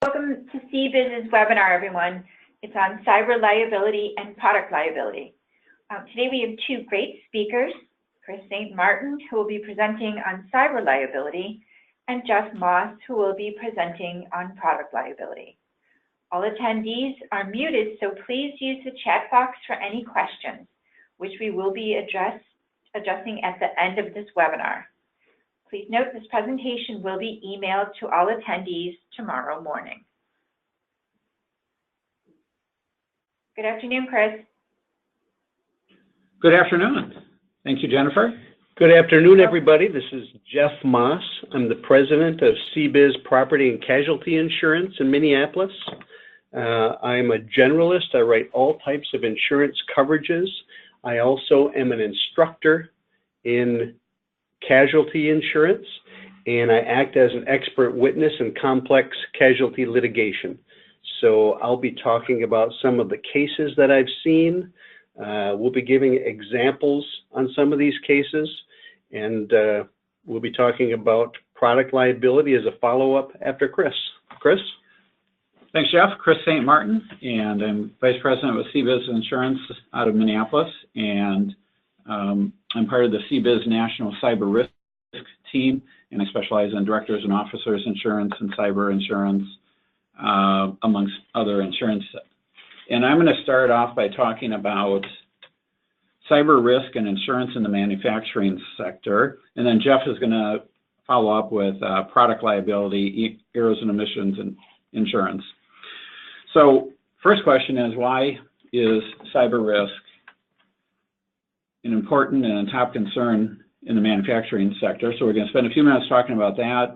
Welcome to CBIZ's webinar, everyone. It's on cyber liability and product liability. Today we have two great speakers, Kris St. Martin, who will be presenting on cyber liability, and Jeff Maas, who will be presenting on product liability. All attendees are muted, so please use the chat box for any questions, which we will be addressing at the end of this webinar. Please note this presentation will be emailed to all attendees tomorrow morning. Good afternoon, Kris. Good afternoon. Thank you, Jennifer. Good afternoon, everybody. This is Jeff Maas. I'm the president of CBIZ Property and Casualty Insurance in Minneapolis. I'm a generalist. I write all types of insurance coverages. I also am an instructor in casualty insurance, and I act as an expert witness in complex casualty litigation. So I'll be talking about some of the cases that I've seen. We'll be giving examples on some of these cases, and we'll be talking about product liability as a follow-up after Kris. Kris? Thanks, Jeff. Kris St. Martin, and I'm Vice President with CBIZ Insurance out of Minneapolis, and I'm part of the CBIZ National Cyber Risk team, and I specialize in directors and officers insurance and cyber insurance, amongst other insurance. And I'm going to start off by talking about cyber risk and insurance in the manufacturing sector, and then Jeff is going to follow up with product liability, errors and omissions, and insurance. So first question is, why is cyber risk an important and a top concern in the manufacturing sector? So we're going to spend a few minutes talking about that.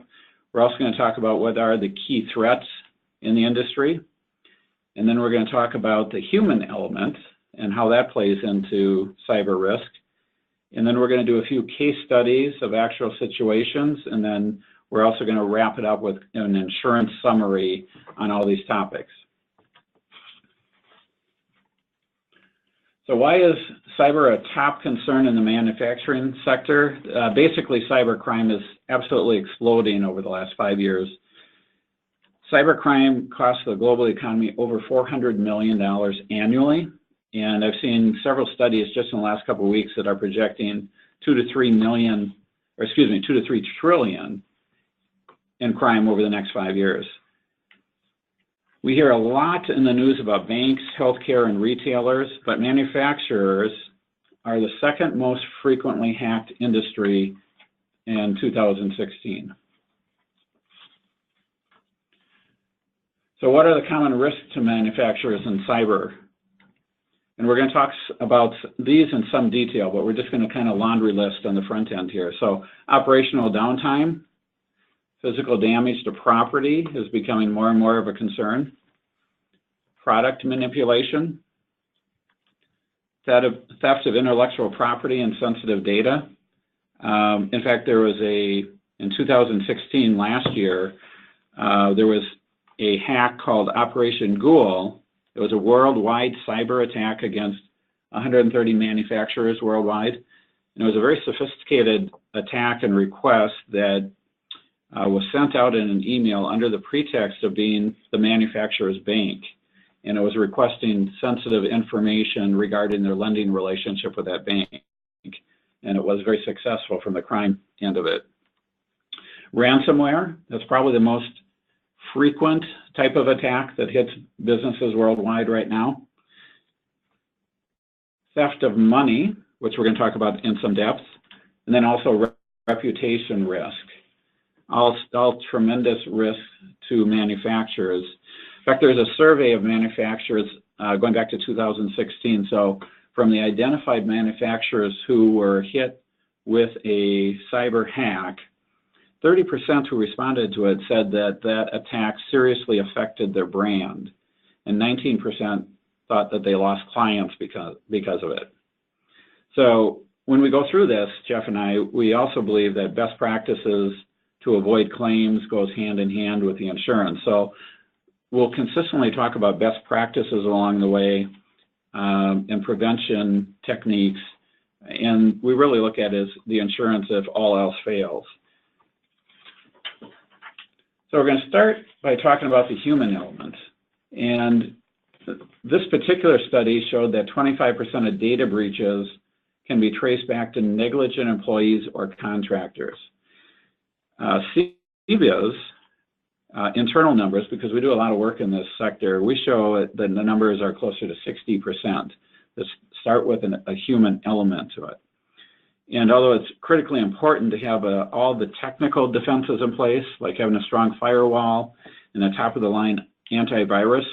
We're also going to talk about what are the key threats in the industry. And then we're going to talk about the human element and how that plays into cyber risk. And then we're going to do a few case studies of actual situations. And then we're also going to wrap it up with an insurance summary on all these topics. So why is cyber a top concern in the manufacturing sector? Basically, cybercrime is absolutely exploding over the last 5 years. Cybercrime costs the global economy over $400 million annually, and I've seen several studies just in the last couple of weeks that are projecting 2 to 3 trillion in crime over the next 5 years. We hear a lot in the news about banks, healthcare, and retailers, but manufacturers are the second most frequently hacked industry in 2016. So what are the common risks to manufacturers in cyber? And we're going to talk about these in some detail, but we're just going to kind of laundry list on the front end here. So operational downtime, physical damage to property is becoming more and more of a concern. Product manipulation, theft of intellectual property and sensitive data. In fact, there was in 2016, last year, there was a hack called Operation Ghoul. It was a worldwide cyber attack against 130 manufacturers worldwide. And it was a very sophisticated attack and request that was sent out in an email under the pretext of being the manufacturer's bank. And it was requesting sensitive information regarding their lending relationship with that bank. And it was very successful from the crime end of it. Ransomware, that's probably the most frequent type of attack that hits businesses worldwide right now. Theft of money, which we're going to talk about in some depth. And then also reputation risk. All tremendous risk to manufacturers. In fact, there's a survey of manufacturers going back to 2016. So from the identified manufacturers who were hit with a cyber hack, 30% who responded to it said that that attack seriously affected their brand, and 19% thought that they lost clients because of it. So when we go through this, Jeff and I, we also believe that best practices to avoid claims goes hand in hand with the insurance. So we'll consistently talk about best practices along the way and prevention techniques, and we really look at it as the insurance if all else fails. So we're going to start by talking about the human element. And this particular study showed that 25% of data breaches can be traced back to negligent employees or contractors. CBIZ, internal numbers, because we do a lot of work in this sector, we show that the numbers are closer to 60%. That start with a human element to it. And although it's critically important to have all the technical defenses in place, like having a strong firewall and a top-of-the-line antivirus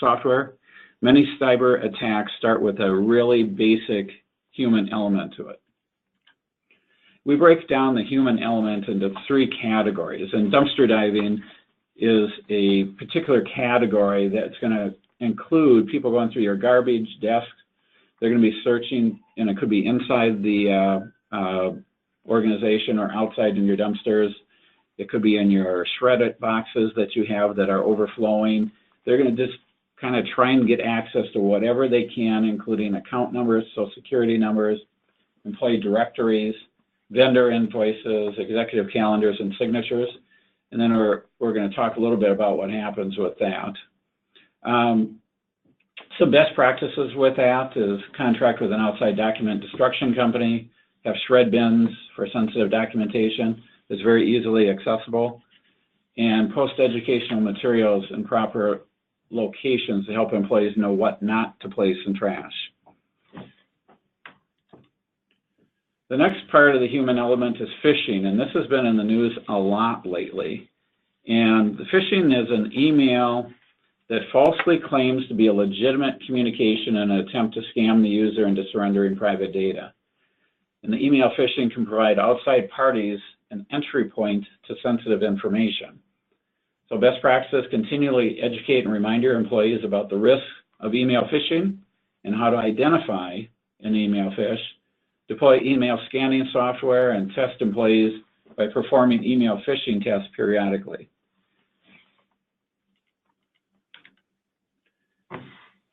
software, many cyber attacks start with a really basic human element to it. We break down the human element into 3 categories, and dumpster diving is a particular category that's going to include people going through your garbage desks. They're going to be searching, and it could be inside the organization or outside in your dumpsters. It could be in your shredded boxes that you have that are overflowing. They're going to just kind of try and get access to whatever they can, including account numbers, social security numbers, employee directories, vendor invoices, executive calendars, and signatures. And then we're going to talk a little bit about what happens with that. Some best practices with that is contract with an outside document destruction company, have shred bins for sensitive documentation that's very easily accessible, and post educational materials in proper locations to help employees know what not to place in trash. The next part of the human element is phishing, and this has been in the news a lot lately. And the phishing is an email that falsely claims to be a legitimate communication in an attempt to scam the user into surrendering private data. And the email phishing can provide outside parties an entry point to sensitive information. So best practices, continually educate and remind your employees about the risks of email phishing and how to identify an email phish. Deploy email scanning software and test employees by performing email phishing tests periodically.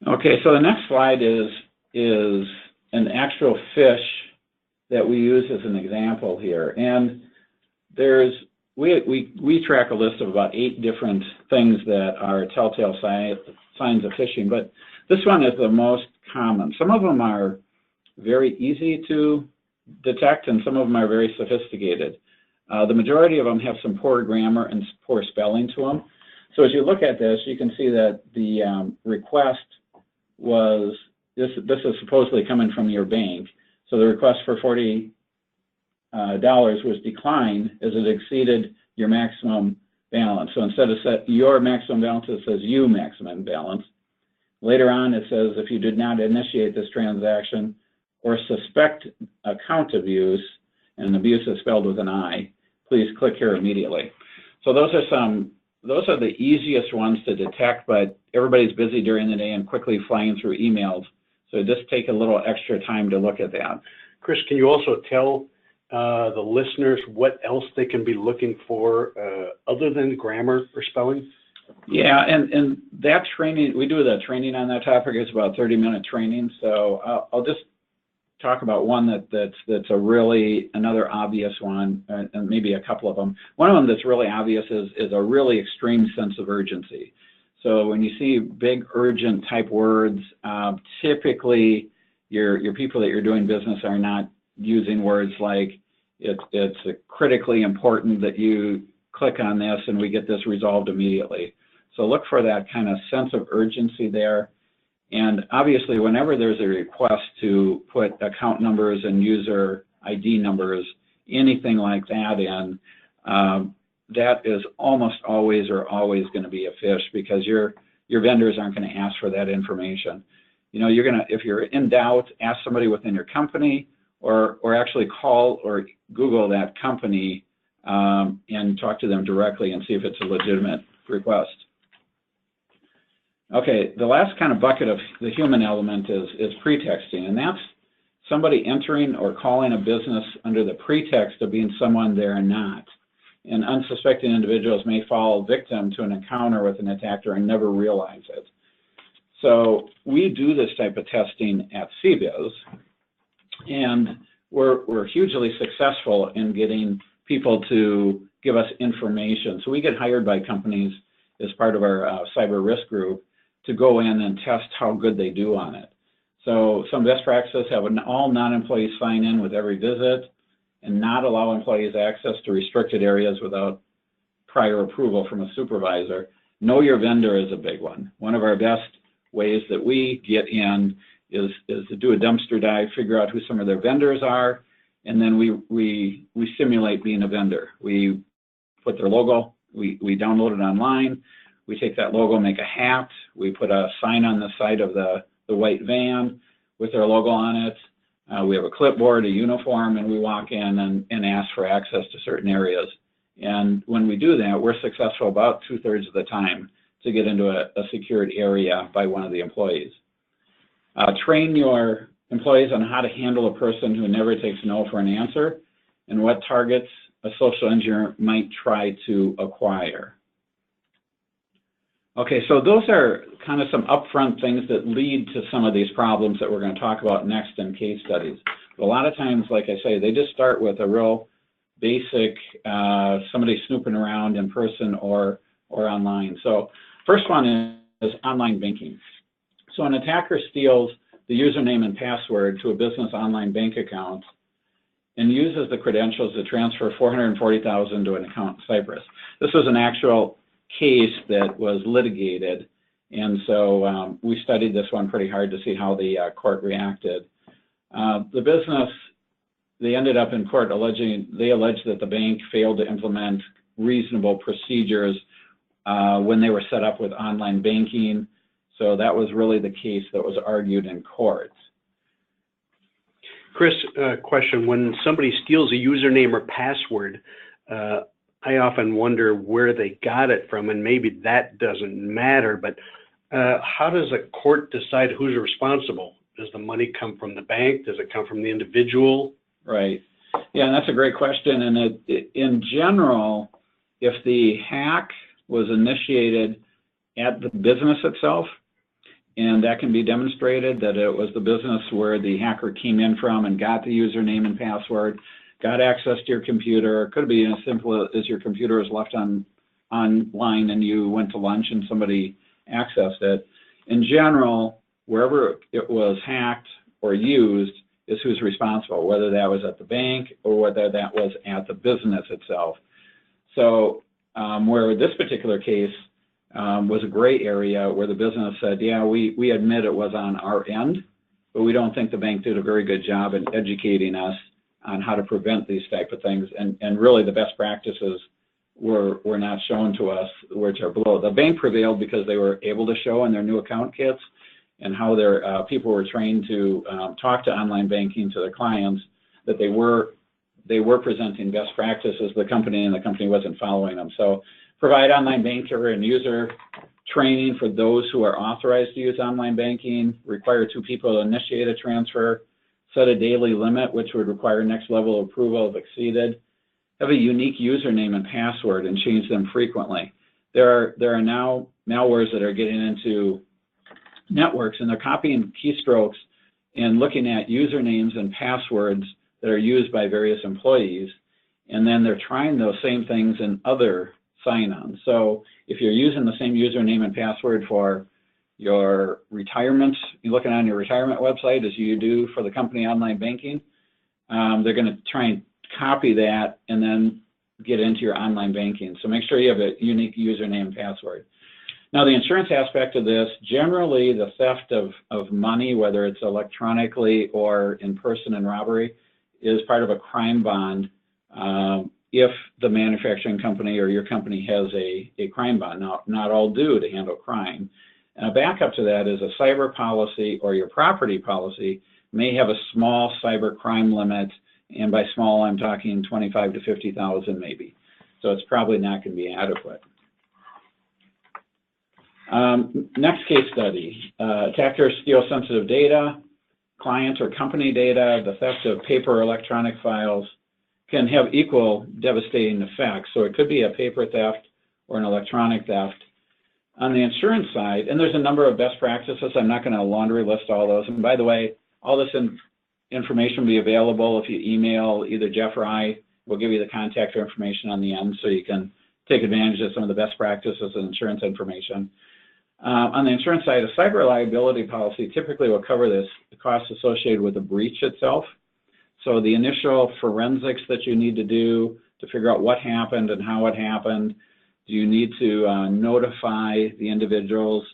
Okay, so the next slide is an actual phish that we use as an example here. And we track a list of about 8 different things that are telltale signs of phishing, but this one is the most common. Some of them are very easy to detect, and some of them are very sophisticated. The majority of them have some poor grammar and poor spelling to them. So as you look at this, you can see that the request was, this is supposedly coming from your bank. So the request for $40 was declined as it exceeded your maximum balance. So instead of set your maximum balance, it says you maximum balance. Later on, it says if you did not initiate this transaction or suspect account abuse, and abuse is spelled with an I, please click here immediately. So those are the easiest ones to detect, but everybody's busy during the day and quickly flying through emails. So just take a little extra time to look at that. Chris, can you also tell the listeners what else they can be looking for other than grammar or spelling? Yeah, and that training, we do the training on that topic. It's about 30-minute training. So I'll just talk about one that's a really, another obvious one, and maybe a couple of them. One of them that's really obvious is a really extreme sense of urgency. So when you see big urgent type words, typically your people that you're doing business are not using words like it's critically important that you click on this and we get this resolved immediately. So look for that kind of sense of urgency there. And obviously, whenever there's a request to put account numbers and user ID numbers, anything like that in, that is almost always going to be a phish, because your vendors aren't going to ask for that information. You know, if you're in doubt, ask somebody within your company, or actually call or Google that company and talk to them directly and see if it's a legitimate request. Okay, the last kind of bucket of the human element is pretexting, and that's somebody entering or calling a business under the pretext of being someone they're not. And unsuspecting individuals may fall victim to an encounter with an attacker and never realize it. So we do this type of testing at CBIZ, and we're hugely successful in getting people to give us information. So we get hired by companies as part of our cyber risk group to go in and test how good they do on it. So some best practices have all non-employees sign in with every visit and not allow employees access to restricted areas without prior approval from a supervisor. Know your vendor is a big one. One of our best ways that we get in is to do a dumpster dive, figure out who some of their vendors are, and then we simulate being a vendor. We put their logo, we download it online, we take that logo, make a hat, we put a sign on the side of the white van with their logo on it. We have a clipboard, a uniform, and we walk in and ask for access to certain areas. And when we do that, we're successful about 2/3 of the time to get into a secured area by one of the employees. Train your employees on how to handle a person who never takes no for an answer and what targets a social engineer might try to acquire. Okay, so those are kind of some upfront things that lead to some of these problems that we're going to talk about next in case studies. But a lot of times, like I say, they just start with a real basic, somebody snooping around in person or online. So first one is online banking. So an attacker steals the username and password to a business online bank account and uses the credentials to transfer $440,000 to an account in Cyprus. This was an actual case that was litigated, and so we studied this one pretty hard to see how the court reacted. The business, they ended up in court they alleged that the bank failed to implement reasonable procedures when they were set up with online banking. So that was really the case that was argued in court. Kris, question. When somebody steals a username or password, I often wonder where they got it from, and maybe that doesn't matter, but how does a court decide who's responsible? Does the money come from the bank? Does it come from the individual? Right. Yeah, and that's a great question. And in general, if the hack was initiated at the business itself, and that can be demonstrated that it was the business where the hacker came in from and got the username and password, got access to your computer. It could be as simple as your computer was left online and you went to lunch and somebody accessed it. In general, wherever it was hacked or used is who's responsible, whether that was at the bank or whether that was at the business itself. So where this particular case was a gray area where the business said, yeah, we admit it was on our end, but we don't think the bank did a very good job in educating us on how to prevent these type of things. And really the best practices were not shown to us, which are below. The bank prevailed because they were able to show in their new account kits and how their people were trained to talk to online banking to their clients, that they were presenting best practices to the company and the company wasn't following them. So provide online banker and user training for those who are authorized to use online banking, require 2 people to initiate a transfer, set a daily limit, which would require next level of approval if exceeded, have a unique username and password and change them frequently. There are now malwares that are getting into networks and they're copying keystrokes and looking at usernames and passwords that are used by various employees, and then they're trying those same things in other sign-on. So if you're using the same username and password for your retirement, you're looking on your retirement website as you do for the company online banking, they're going to try and copy that and then get into your online banking. So make sure you have a unique username and password. Now the insurance aspect of this, generally the theft of money, whether it's electronically or in person in robbery, is part of a crime bond if the manufacturing company or your company has a crime bond. Now, not all do to handle crime. And a backup to that is a cyber policy or your property policy may have a small cyber crime limit, and by small I'm talking 25 to 50,000 maybe. So it's probably not going to be adequate. Next case study, attackers steal sensitive data, client or company data. The theft of paper or electronic files can have equal devastating effects. So it could be a paper theft or an electronic theft. On the insurance side, and there's a number of best practices, I'm not going to laundry list all those. And by the way, all this information will be available if you email either Jeff or I we'll give you the contact information on the end so you can take advantage of some of the best practices and insurance information. On the insurance side, a cyber liability policy typically will cover the costs associated with the breach itself. So the initial forensics that you need to do to figure out what happened and how it happened. Do you need to notify the individuals,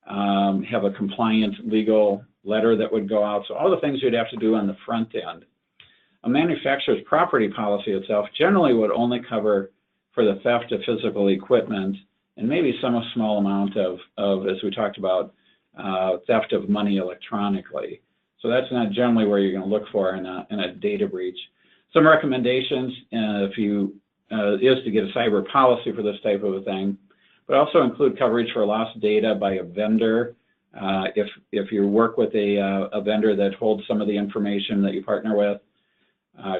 have a compliant legal letter that would go out? So all the things you'd have to do on the front end. A manufacturer's property policy itself generally would only cover for the theft of physical equipment and maybe some small amount of as we talked about, theft of money electronically. So that's not generally where you're going to look for in a data breach. Some recommendations, is to get a cyber policy for this type of a thing, but also include coverage for lost data by a vendor. If you work with a vendor that holds some of the information that you partner with,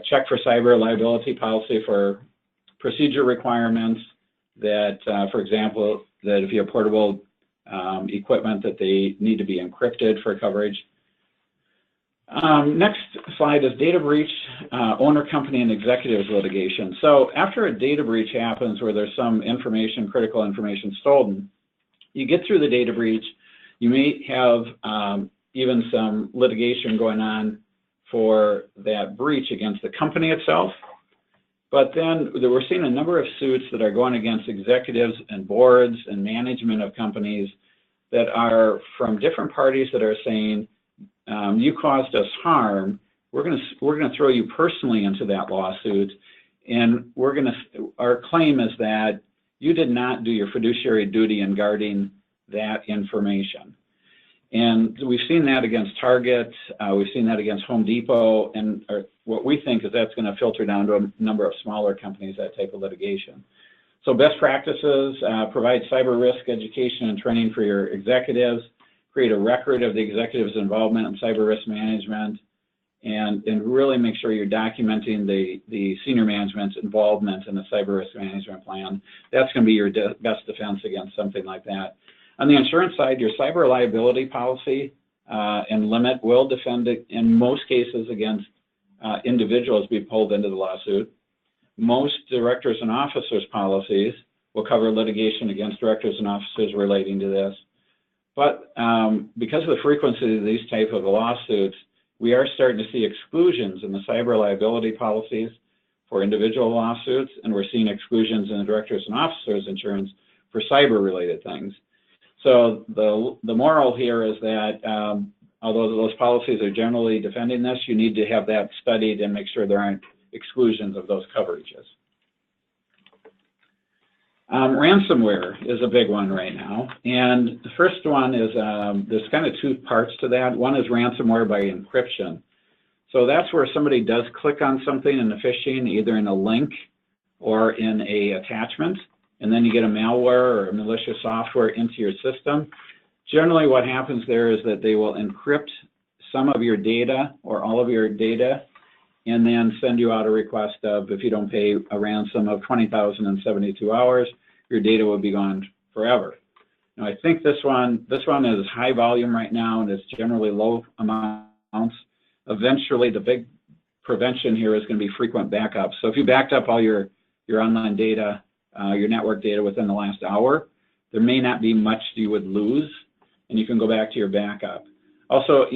check for cyber liability policy for procedure requirements that, for example, that if you have portable equipment that they need to be encrypted for coverage. Next slide is data breach, owner, company, and executives litigation. So after a data breach happens where there's some information, critical information stolen, you get through the data breach, you may have even some litigation going on for that breach against the company itself. But then we're seeing a number of suits that are going against executives and boards and management of companies that are from different parties that are saying, you caused us harm. We're going to throw you personally into that lawsuit, and our claim is that you did not do your fiduciary duty in guarding that information. And we've seen that against Target, we've seen that against Home Depot, and what we think is that's going to filter down to a number of smaller companies, that type of litigation. So best practices, provide cyber risk education and training for your executives, create a record of the executive's involvement in cyber risk management, and really make sure you're documenting the senior management's involvement in the cyber risk management plan. That's going to be your best defense against something like that. On the insurance side, your cyber liability policy and limit will defend it in most cases against individuals being pulled into the lawsuit. Most directors and officers policies will cover litigation against directors and officers relating to this. But because of the frequency of these type of lawsuits, we are starting to see exclusions in the cyber liability policies for individual lawsuits, and we're seeing exclusions in the directors and officers insurance for cyber-related things. So the moral here is that although those policies are generally defending this, you need to have that studied and make sure there aren't exclusions of those coverages. Ransomware is a big one right now, and the first one is, there's kind of two parts to that. One is ransomware by encryption. So that's where somebody does click on something in the phishing, either in a link or in a attachment, and then you get a malware or a malicious software into your system. Generally what happens there is that they will encrypt some of your data or all of your data and then send you out a request of, if you don't pay a ransom of $20,000 in 72 hours, your data will be gone forever. Now I think this one is high volume right now and it's generally low amounts. Eventually the big prevention here is going to be frequent backups. So if you backed up all your online data, your network data within the last hour, there may not be much you would lose, and you can go back to your backup. Also,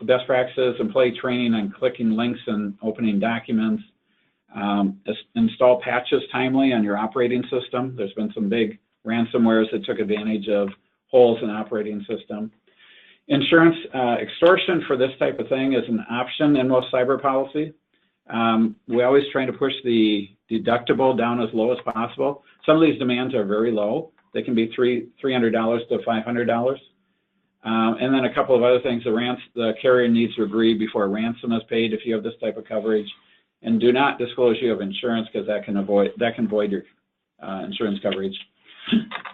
best practices, employee training on clicking links and opening documents. Install patches timely on your operating system. There's been some big ransomwares that took advantage of holes in the operating system. Insurance extortion for this type of thing is an option in most cyber policy. We always try to push the deductible down as low as possible. Some of these demands are very low. They can be $300 to $500. And then a couple of other things. The carrier needs to agree before a ransom is paid if you have this type of coverage. And do not disclose you have insurance because that can void your insurance coverage.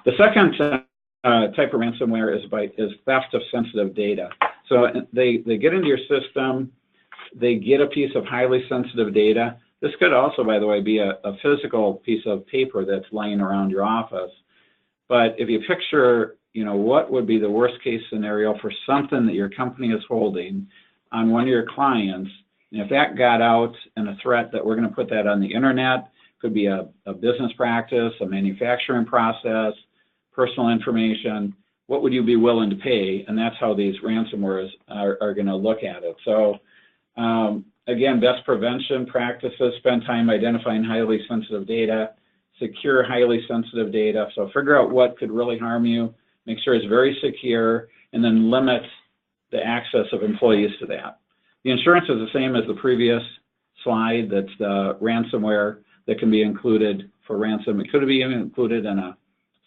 The second type of ransomware is theft of sensitive data. So they get into your system, they get a piece of highly sensitive data. This could also, by the way, be a physical piece of paper that's laying around your office. But if you picture, what would be the worst case scenario for something that your company is holding on one of your clients, And if that got out and a threat that we're going to put that on the internet, could be a business practice, a manufacturing process, personal information, what would you be willing to pay? And that's how these ransomwares are going to look at it. So again, best prevention practices, spend time identifying highly sensitive data, secure highly sensitive data. So figure out what could really harm you, make sure it's very secure, and then limit the access of employees to that. The insurance is the same as the previous slide. That's the ransomware that can be included for ransom. It could be included in a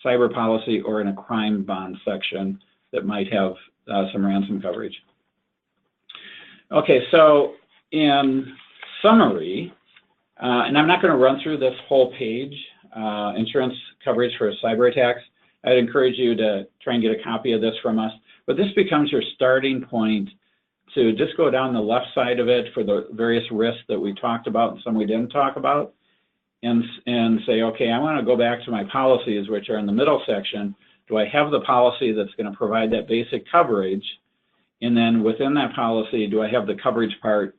cyber policy or in a crime bond section that might have some ransom coverage. Okay, so in summary, and I'm not going to run through this whole page, insurance coverage for cyber attacks. I'd encourage you to try and get a copy of this from us. But this becomes your starting point to just go down the left side of it for the various risks that we talked about and some we didn't talk about, and say, okay, I want to go back to my policies, which are in the middle section. Do I have the policy that's going to provide that basic coverage? And then within that policy, do I have the coverage part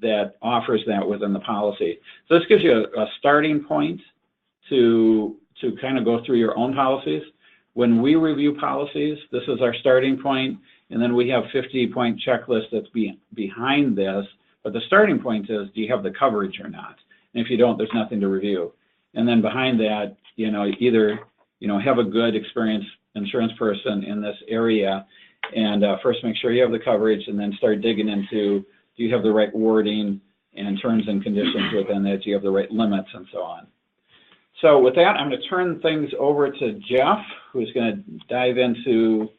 that offers that within the policy? So this gives you a starting point to kind of go through your own policies. When we review policies, this is our starting point, and then we have 50-point checklist that's behind this, but the starting point is, do you have the coverage or not? And if you don't, there's nothing to review. And then behind that, either have a good experienced insurance person in this area, and first make sure you have the coverage, and then start digging into, do you have the right wording and terms and conditions within that? Do you have the right limits and so on? So with that, I'm going to turn things over to Jeff, who's going to dive into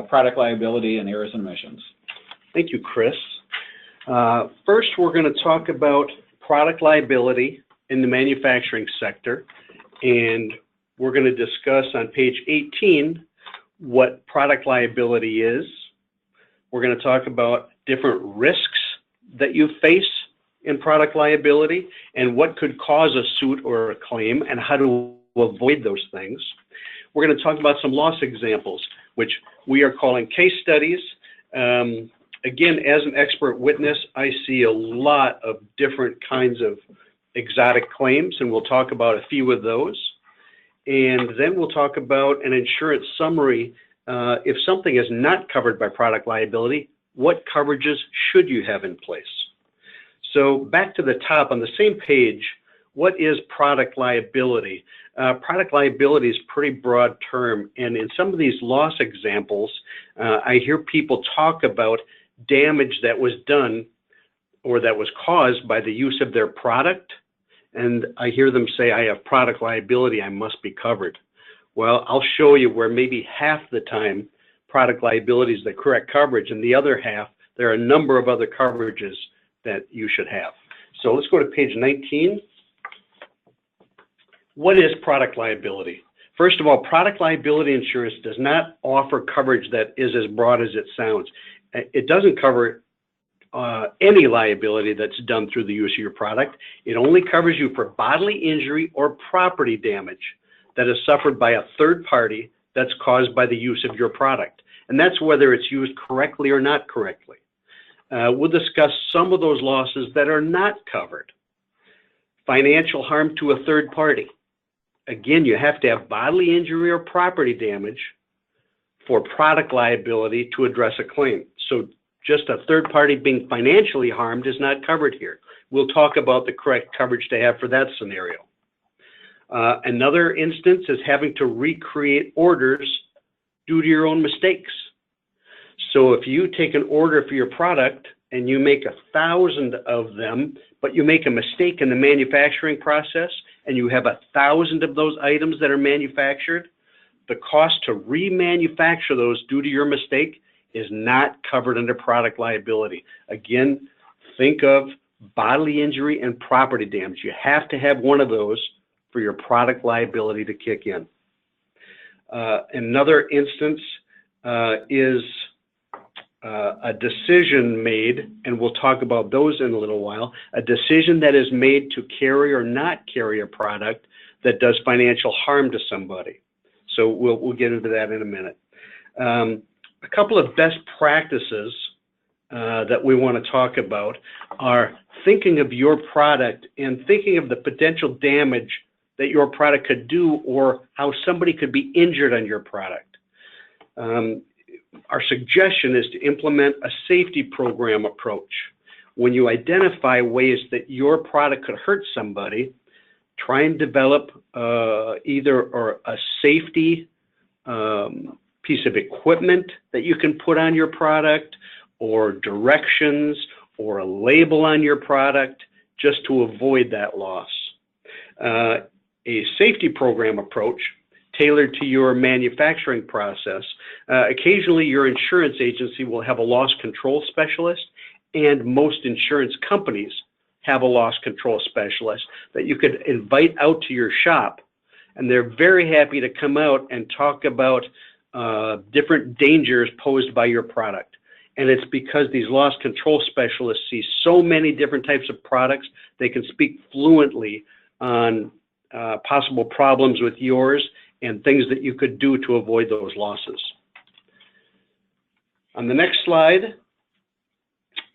product liability and errors and omissions. Thank you, Kris. First, we're going to talk about product liability in the manufacturing sector, and we're going to discuss on page 18 what product liability is. We're going to talk about different risks that you face in product liability and what could cause a suit or a claim and how to avoid those things. We're going to talk about some loss examples, which we are calling case studies. Again, as an expert witness, I see a lot of different kinds of exotic claims, and we'll talk about a few of those. And then we'll talk about an insurance summary. If something is not covered by product liability, what coverages should you have in place? So back to the top on the same page, what is product liability? Product liability is a pretty broad term, and in some of these loss examples, I hear people talk about damage that was done or that was caused by the use of their product, and I hear them say, I have product liability, I must be covered. Well, I'll show you where maybe half the time product liability is the correct coverage, and the other half, there are a number of other coverages that you should have. So let's go to page 19. What is product liability? First of all, product liability insurance does not offer coverage that is as broad as it sounds. It doesn't cover any liability that's done through the use of your product. It only covers you for bodily injury or property damage that is suffered by a third party that's caused by the use of your product. And that's whether it's used correctly or not correctly. We'll discuss some of those losses that are not covered. Financial harm to a third party. Again, you have to have bodily injury or property damage for product liability to address a claim. So just a third party being financially harmed is not covered here. We'll talk about the correct coverage to have for that scenario. Another instance is having to recreate orders due to your own mistakes. So if you take an order for your product and you make 1,000 of them, but you make a mistake in the manufacturing process and you have 1,000 of those items that are manufactured, the cost to remanufacture those due to your mistake is not covered under product liability. Again, think of bodily injury and property damage. You have to have one of those for your product liability to kick in. Another instance is a decision made, and we'll talk about those in a little while, a decision that is made to carry or not carry a product that does financial harm to somebody. So we'll get into that in a minute. A couple of best practices that we want to talk about are thinking of your product and thinking of the potential damage that your product could do or how somebody could be injured on your product. Our suggestion is to implement a safety program approach. When you identify ways that your product could hurt somebody, try and develop either a safety piece of equipment that you can put on your product, or directions, or a label on your product, just to avoid that loss. A safety program approach tailored to your manufacturing process. Occasionally, your insurance agency will have a loss control specialist, and most insurance companies have a loss control specialist that you could invite out to your shop, and they're very happy to come out and talk about different dangers posed by your product. And it's because these loss control specialists see so many different types of products, they can speak fluently on possible problems with yours and things that you could do to avoid those losses. On the next slide,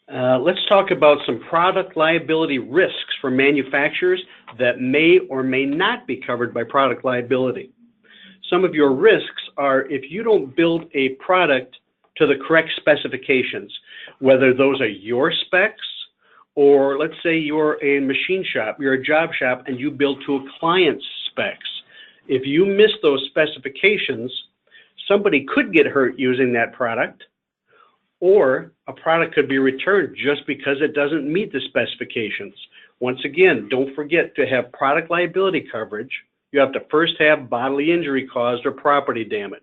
let's talk about some product liability risks for manufacturers that may or may not be covered by product liability. Some of your risks are if you don't build a product to the correct specifications, whether those are your specs, or let's say you're a machine shop, you're a job shop, and you build to a client's specs. If you miss those specifications, somebody could get hurt using that product, or a product could be returned just because it doesn't meet the specifications. Once again, don't forget to have product liability coverage. You have to first have bodily injury caused or property damage.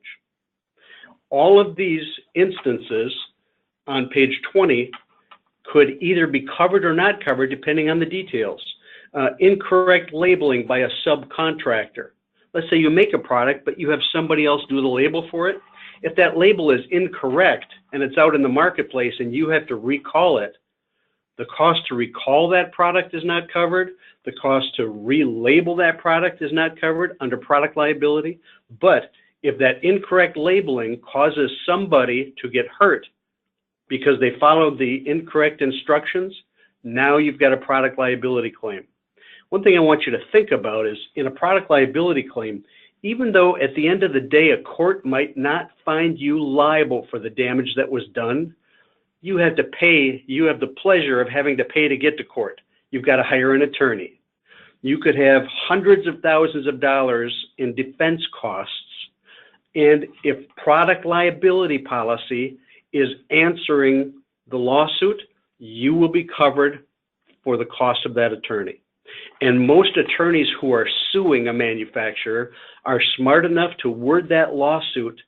All of these instances on page 20 could either be covered or not covered depending on the details. Incorrect labeling by a subcontractor. Let's say you make a product, but you have somebody else do the label for it. If that label is incorrect and it's out in the marketplace and you have to recall it, the cost to recall that product is not covered. The cost to relabel that product is not covered under product liability. But if that incorrect labeling causes somebody to get hurt because they followed the incorrect instructions, now you've got a product liability claim. One thing I want you to think about is in a product liability claim, even though at the end of the day a court might not find you liable for the damage that was done, you have to pay, you have the pleasure of having to pay to get to court. You've got to hire an attorney. You could have hundreds of thousands of dollars in defense costs, and if product liability policy is answering the lawsuit, you will be covered for the cost of that attorney. And most attorneys who are suing a manufacturer are smart enough to word that lawsuit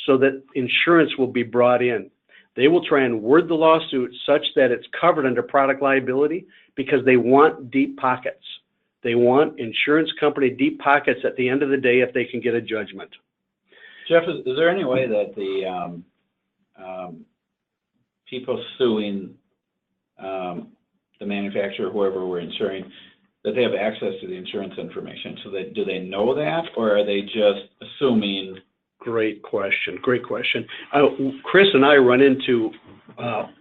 so that insurance will be brought in. They will try and word the lawsuit such that it's covered under product liability because they want deep pockets. They want insurance company deep pockets at the end of the day if they can get a judgment. Jeff, is there any way that the people suing the manufacturer, whoever we're insuring, that they have access to the insurance information? So do they know that, or are they just assuming? Great question. Great question. Kris and I run into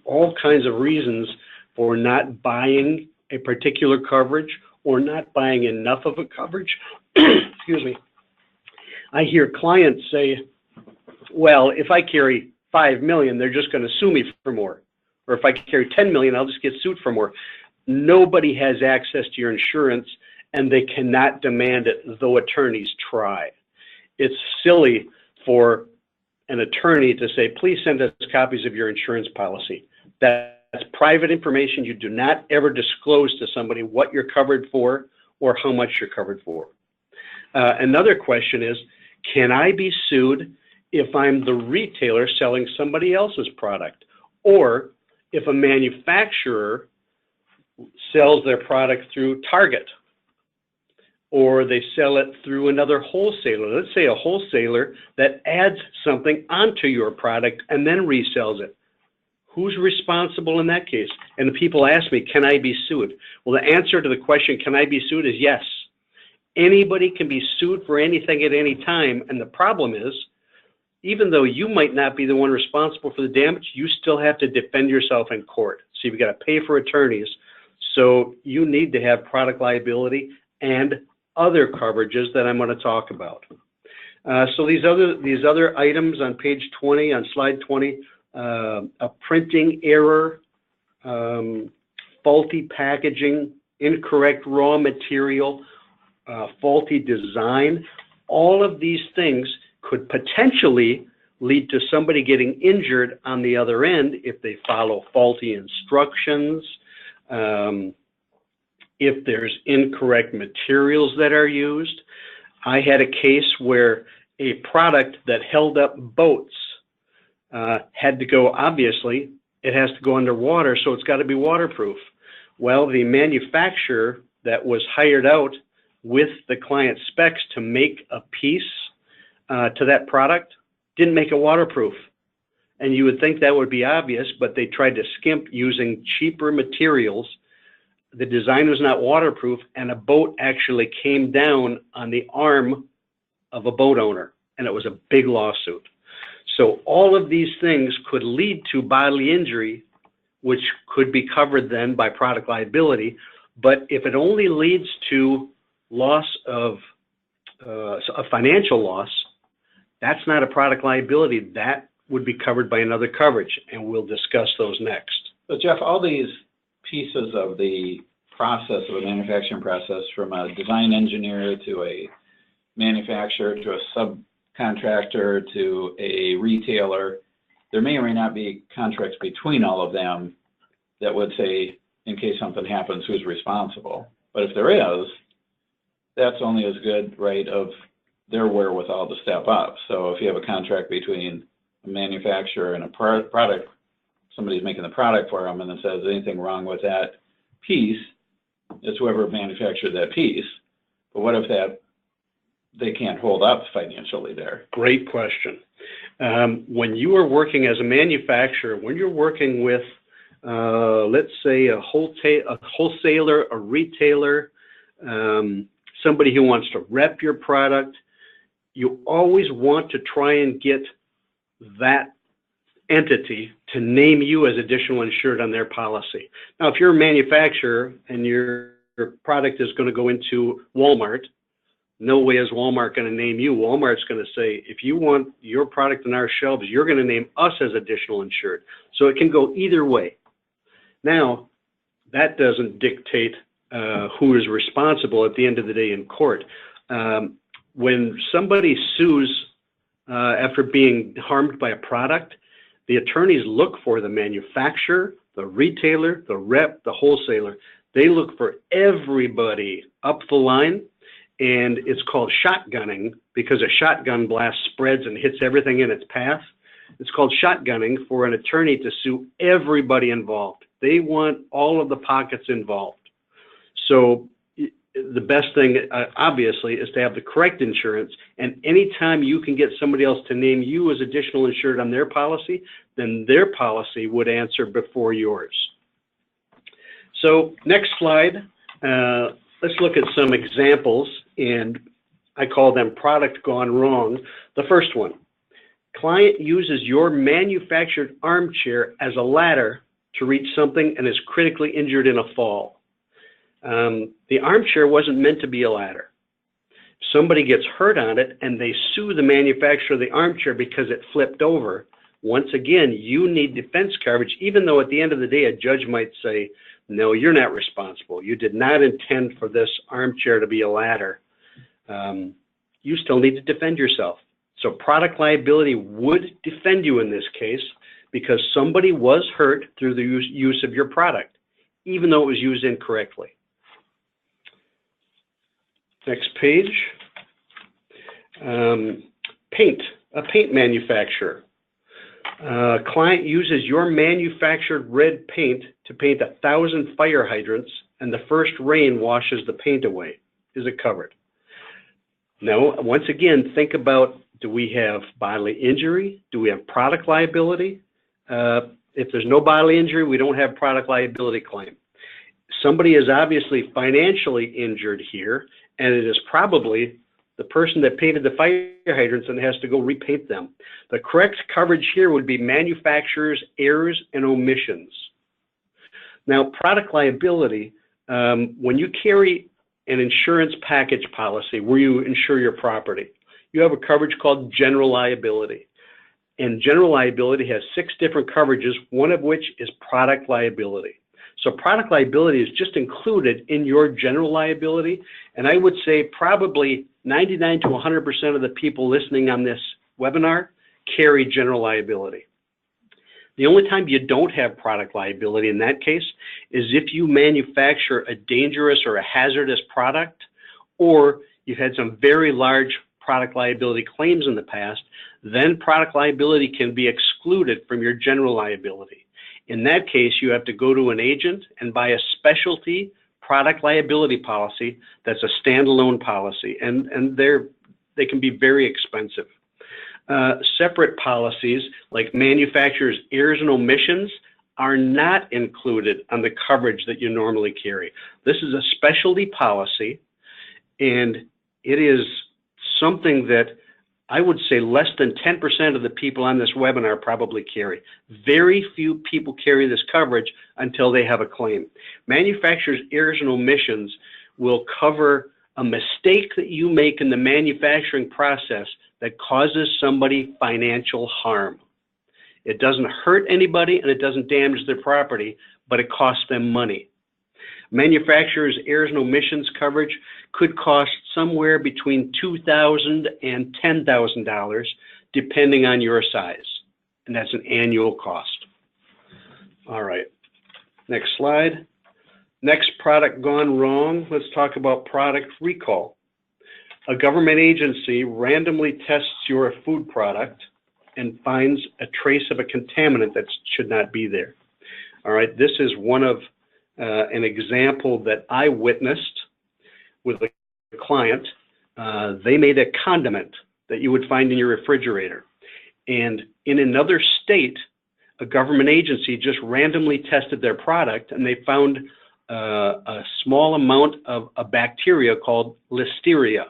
all kinds of reasons for not buying a particular coverage or not buying enough of a coverage. Excuse me. I hear clients say, well, if I carry $5 million, they're just going to sue me for more. Or if I carry $10 million, I'll just get sued for more. Nobody has access to your insurance, and they cannot demand it, though attorneys try. It's silly for an attorney to say, please send us copies of your insurance policy. That's private information. You do not ever disclose to somebody what you're covered for or how much you're covered for. Another question is, can I be sued if I'm the retailer selling somebody else's product? Or if a manufacturer sells their product through Target, or they sell it through another wholesaler. Let's say a wholesaler that adds something onto your product and then resells it. Who's responsible in that case? And the people ask me, can I be sued? Well, the answer to the question, can I be sued, is yes. Anybody can be sued for anything at any time, and the problem is even though you might not be the one responsible for the damage, you still have to defend yourself in court. So you've got to pay for attorneys. So you need to have product liability and other coverages that I'm going to talk about. So these other items on page 20, on slide 20, a printing error, faulty packaging, incorrect raw material, faulty design, all of these things could potentially lead to somebody getting injured on the other end if they follow faulty instructions, if there's incorrect materials that are used. I had a case where a product that held up boats had to go, obviously, it has to go underwater, so it's got to be waterproof. Well, the manufacturer that was hired out with the client specs to make a piece to that product didn't make it waterproof. And you would think that would be obvious, but they tried to skimp using cheaper materials. The design was not waterproof, and a boat actually came down on the arm of a boat owner, and it was a big lawsuit. So all of these things could lead to bodily injury, which could be covered then by product liability. But if it only leads to loss of a financial loss, that's not a product liability. That would be covered by another coverage, and we'll discuss those next. So Jeff, all these pieces of the process, of a manufacturing process, from a design engineer to a manufacturer to a subcontractor to a retailer, there may or may not be contracts between all of them that would say, in case something happens, who's responsible. But if there is, that's only as good, right, of their wherewithal to step up. So if you have a contract between a manufacturer and a product, somebody's making the product for them, and it says anything wrong with that piece, it's whoever manufactured that piece. But what if they can't hold up financially there? Great question. When you are working as a manufacturer, when you're working with, let's say, a wholesaler, a retailer, somebody who wants to rep your product, you always want to try and get that entity to name you as additional insured on their policy. Now, if you're a manufacturer and your product is going to go into Walmart, no way is Walmart going to name you. Walmart's going to say, if you want your product on our shelves, you're going to name us as additional insured. So it can go either way. Now, that doesn't dictate who is responsible at the end of the day in court. When somebody sues after being harmed by a product, the attorneys look for the manufacturer, the retailer, the rep, the wholesaler. They look for everybody up the line, and it's called shotgunning because a shotgun blast spreads and hits everything in its path. It's called shotgunning for an attorney to sue everybody involved. They want all of the pockets involved. So the best thing, obviously, is to have the correct insurance, and anytime you can get somebody else to name you as additional insured on their policy, then their policy would answer before yours. So next slide, let's look at some examples, and I call them product gone wrong. The first one, client uses your manufactured armchair as a ladder to reach something and is critically injured in a fall. The armchair wasn't meant to be a ladder. Somebody gets hurt on it and they sue the manufacturer of the armchair because it flipped over. Once again, you need defense coverage, even though at the end of the day, a judge might say, no, you're not responsible. You did not intend for this armchair to be a ladder. You still need to defend yourself. So product liability would defend you in this case because somebody was hurt through the use of your product, even though it was used incorrectly. Next page. Paint, a paint manufacturer. Client uses your manufactured red paint to paint 1,000 fire hydrants, and the first rain washes the paint away. Is it covered? No. Once again, think about, do we have bodily injury? Do we have product liability? If there's no bodily injury, we don't have product liability claim. Somebody is obviously financially injured here, and it is probably the person that painted the fire hydrants and has to go repaint them. The correct coverage here would be manufacturer's errors and omissions. Now, product liability, when you carry an insurance package policy where you insure your property, you have a coverage called general liability. And general liability has 6 different coverages, one of which is product liability. So product liability is just included in your general liability, and I would say probably 99 to 100% of the people listening on this webinar carry general liability. The only time you don't have product liability in that case is if you manufacture a dangerous or a hazardous product, or you've had some very large product liability claims in the past, then product liability can be excluded from your general liability. In that case, you have to go to an agent and buy a specialty product liability policy that's a standalone policy, and they can be very expensive. Separate policies like manufacturer's errors and omissions are not included on the coverage that you normally carry. This is a specialty policy, and it is something that I would say less than 10% of the people on this webinar probably carry. Very few people carry this coverage until they have a claim. Manufacturer's errors and omissions will cover a mistake that you make in the manufacturing process that causes somebody financial harm. It doesn't hurt anybody and it doesn't damage their property, but it costs them money. Manufacturer's errors and omissions coverage could cost somewhere between $2,000 and $10,000 depending on your size, and that's an annual cost. All right, next slide. Next product gone wrong. Let's talk about product recall. A government agency randomly tests your food product and finds a trace of a contaminant that should not be there. All right, this is one of an example that I witnessed with a client. They made a condiment that you would find in your refrigerator. And in another state, a government agency just randomly tested their product and they found a small amount of a bacteria called Listeria.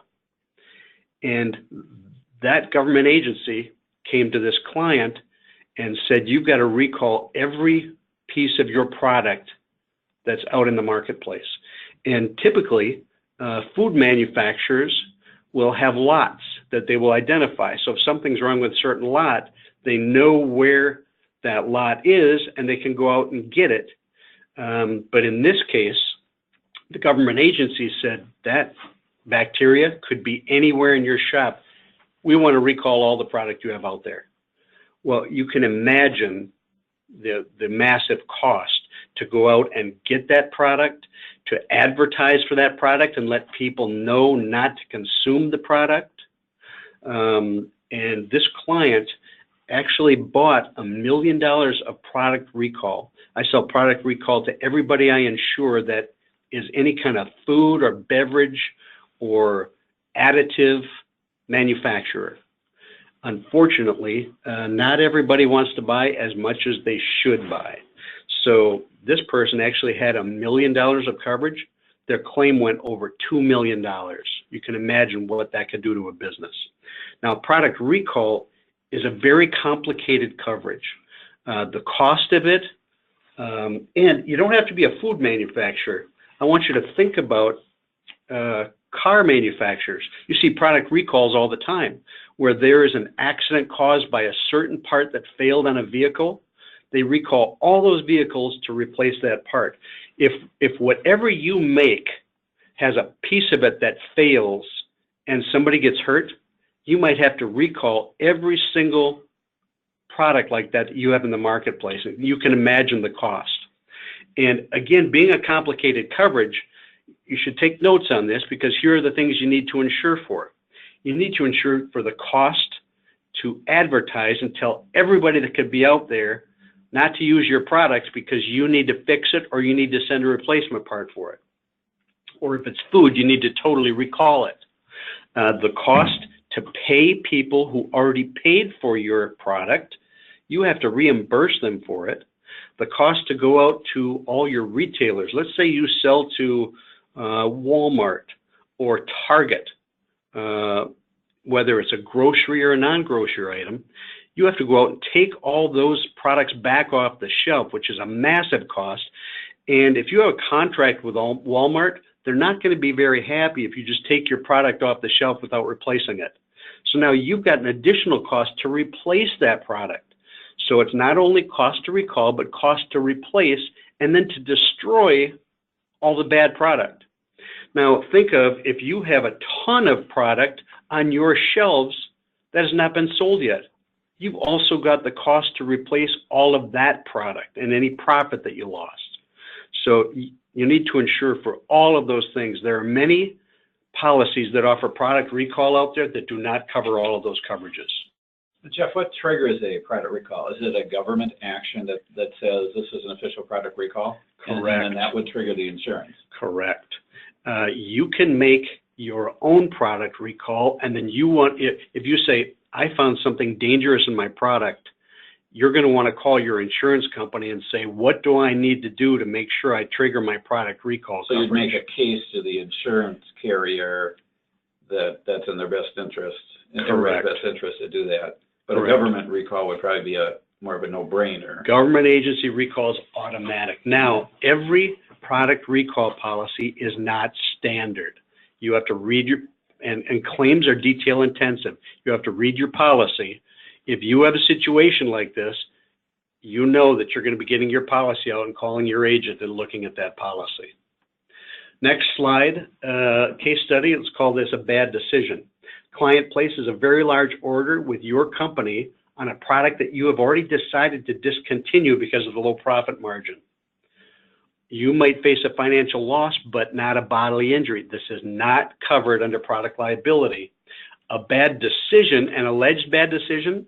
And that government agency came to this client and said, you've got to recall every piece of your product that's out in the marketplace. And typically, food manufacturers will have lots that they will identify. So if something's wrong with a certain lot, they know where that lot is and they can go out and get it. But in this case, the government agency said that bacteria could be anywhere in your shop. We want to recall all the product you have out there. Well, you can imagine the massive cost to go out and get that product, to advertise for that product and let people know not to consume the product. And this client actually bought $1 million of product recall. I sell product recall to everybody I insure that is any kind of food or beverage or additive manufacturer. Unfortunately, not everybody wants to buy as much as they should buy. So this person actually had $1 million of coverage. Their claim went over $2 million. You can imagine what that could do to a business. Now, product recall is a very complicated coverage. The cost of it, and you don't have to be a food manufacturer. I want you to think about car manufacturers. You see product recalls all the time where there is an accident caused by a certain part that failed on a vehicle. They recall all those vehicles to replace that part. If whatever you make has a piece of it that fails and somebody gets hurt, you might have to recall every single product like that you have in the marketplace. You can imagine the cost. And again, being a complicated coverage, you should take notes on this because here are the things you need to insure for. You need to insure for the cost to advertise and tell everybody that could be out there not to use your products because you need to fix it or you need to send a replacement part for it. Or if it's food, you need to totally recall it. The cost to pay people who already paid for your product, you have to reimburse them for it. The cost to go out to all your retailers. Let's say you sell to Walmart or Target whether it's a grocery or a non-grocery item, you have to go out and take all those products back off the shelf, which is a massive cost. And if you have a contract with Walmart, they're not going to be very happy if you just take your product off the shelf without replacing it. So now you've got an additional cost to replace that product. So it's not only cost to recall, but cost to replace and then to destroy all the bad product. Now think of if you have a ton of product on your shelves that has not been sold yet. You've also got the cost to replace all of that product and any profit that you lost. So you need to insure for all of those things. There are many policies that offer product recall out there that do not cover all of those coverages. Jeff, what triggers a product recall? Is it a government action that says this is an official product recall? Correct. And that would trigger the insurance? Correct. You can make your own product recall, and then if you say, I found something dangerous in my product, you're going to want to call your insurance company and say, what do I need to do to make sure I trigger my product recall? So you'd make a case to the insurance carrier that's in their best interest, Correct. Best interest to do that. But Correct. A government recall would probably be more of a no-brainer. Government agency recall is automatic. Now, every product recall policy is not standard. You have to read and claims are detail intensive. You have to read your policy. If you have a situation like this, you know that you're going to be getting your policy out and calling your agent and looking at that policy. Next slide, case study. Let's call this a bad decision. Client places a very large order with your company on a product that you have already decided to discontinue because of the low profit margin. You might face a financial loss, but not a bodily injury. This is not covered under product liability. A bad decision, an alleged bad decision,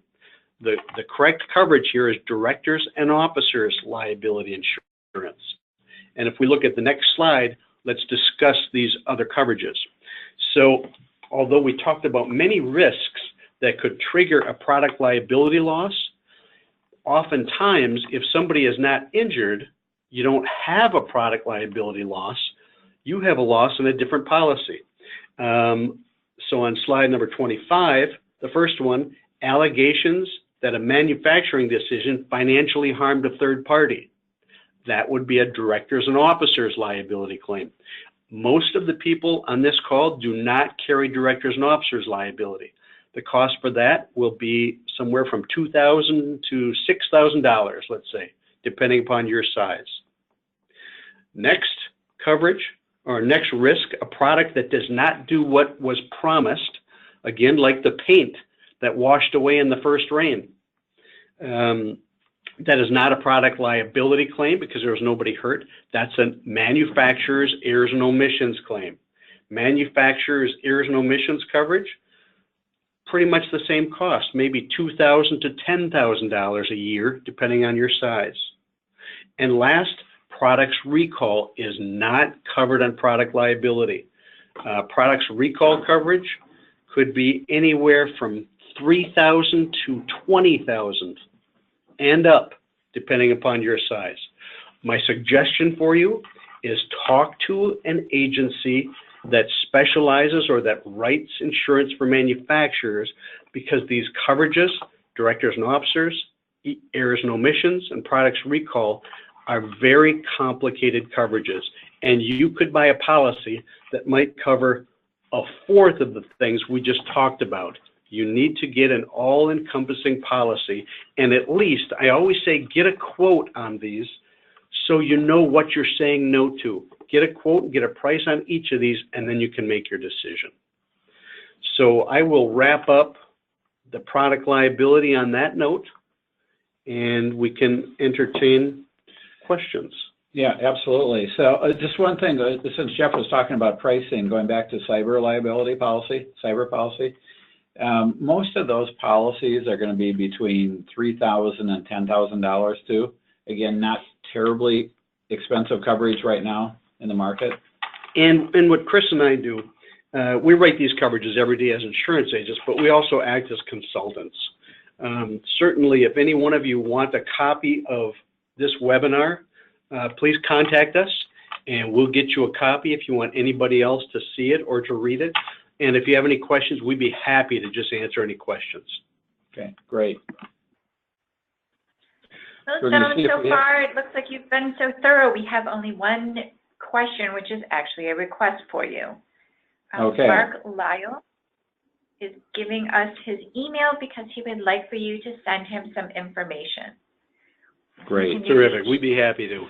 the correct coverage here is directors and officers liability insurance. And if we look at the next slide, let's discuss these other coverages. So although we talked about many risks that could trigger a product liability loss, oftentimes if somebody is not injured, you don't have a product liability loss, you have a loss in a different policy. So on slide number 25, the first one, allegations that a manufacturing decision financially harmed a third party. That would be a directors and officers liability claim. Most of the people on this call do not carry directors and officers liability. The cost for that will be somewhere from $2,000 to $6,000, let's say, depending upon your size. Next coverage, or next risk, a product that does not do what was promised, again, like the paint that washed away in the first rain. That is not a product liability claim because there was nobody hurt. That's a manufacturer's errors and omissions claim. Manufacturer's errors and omissions coverage, pretty much the same cost, maybe $2,000 to $10,000 a year, depending on your size. And last, products recall is not covered on product liability. Products recall coverage could be anywhere from $3,000 to $20,000 and up, depending upon your size. My suggestion for you is talk to an agency that specializes or that writes insurance for manufacturers, because these coverages, directors and officers, errors and omissions, and products recall are very complicated coverages. And you could buy a policy that might cover a fourth of the things we just talked about. You need to get an all-encompassing policy, and at least, I always say, get a quote on these so you know what you're saying no to. Get a quote, get a price on each of these, and then you can make your decision. So I will wrap up the product liability on that note, and we can entertain questions. Yeah, absolutely. So just one thing, since Jeff was talking about pricing, going back to cyber liability policy, cyber policy, most of those policies are going to be between $3,000 and $10,000 too. Again, not terribly expensive coverage right now in the market. And what Kris and I do, we write these coverages every day as insurance agents, but we also act as consultants. Certainly, if any one of you want a copy of this webinar, please contact us and we'll get you a copy if you want anybody else to see it or to read it. And if you have any questions, we'd be happy to just answer any questions. Okay, great. Well, We're gonna see gentlemen, if so we have- far, it looks like you've been so thorough. We have only one question, which is actually a request for you. Okay. Mark Lyle is giving us his email because he would like for you to send him some information. Great. Terrific. We'd be happy to.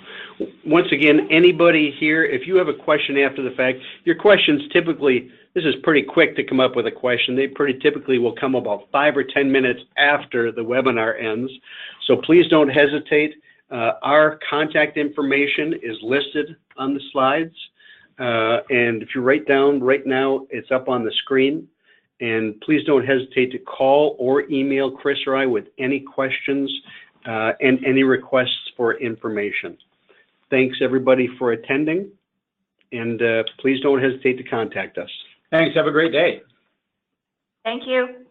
Once again, anybody here, if you have a question after the fact, your questions typically, this is pretty quick to come up with a question. They pretty typically will come about 5 or 10 minutes after the webinar ends. So please don't hesitate. Our contact information is listed on the slides. And if you write down right now, it's up on the screen. And please don't hesitate to call or email Kris or I with any questions and any requests for information. Thanks everybody for attending, and please don't hesitate to contact us. Thanks. Have a great day. Thank you.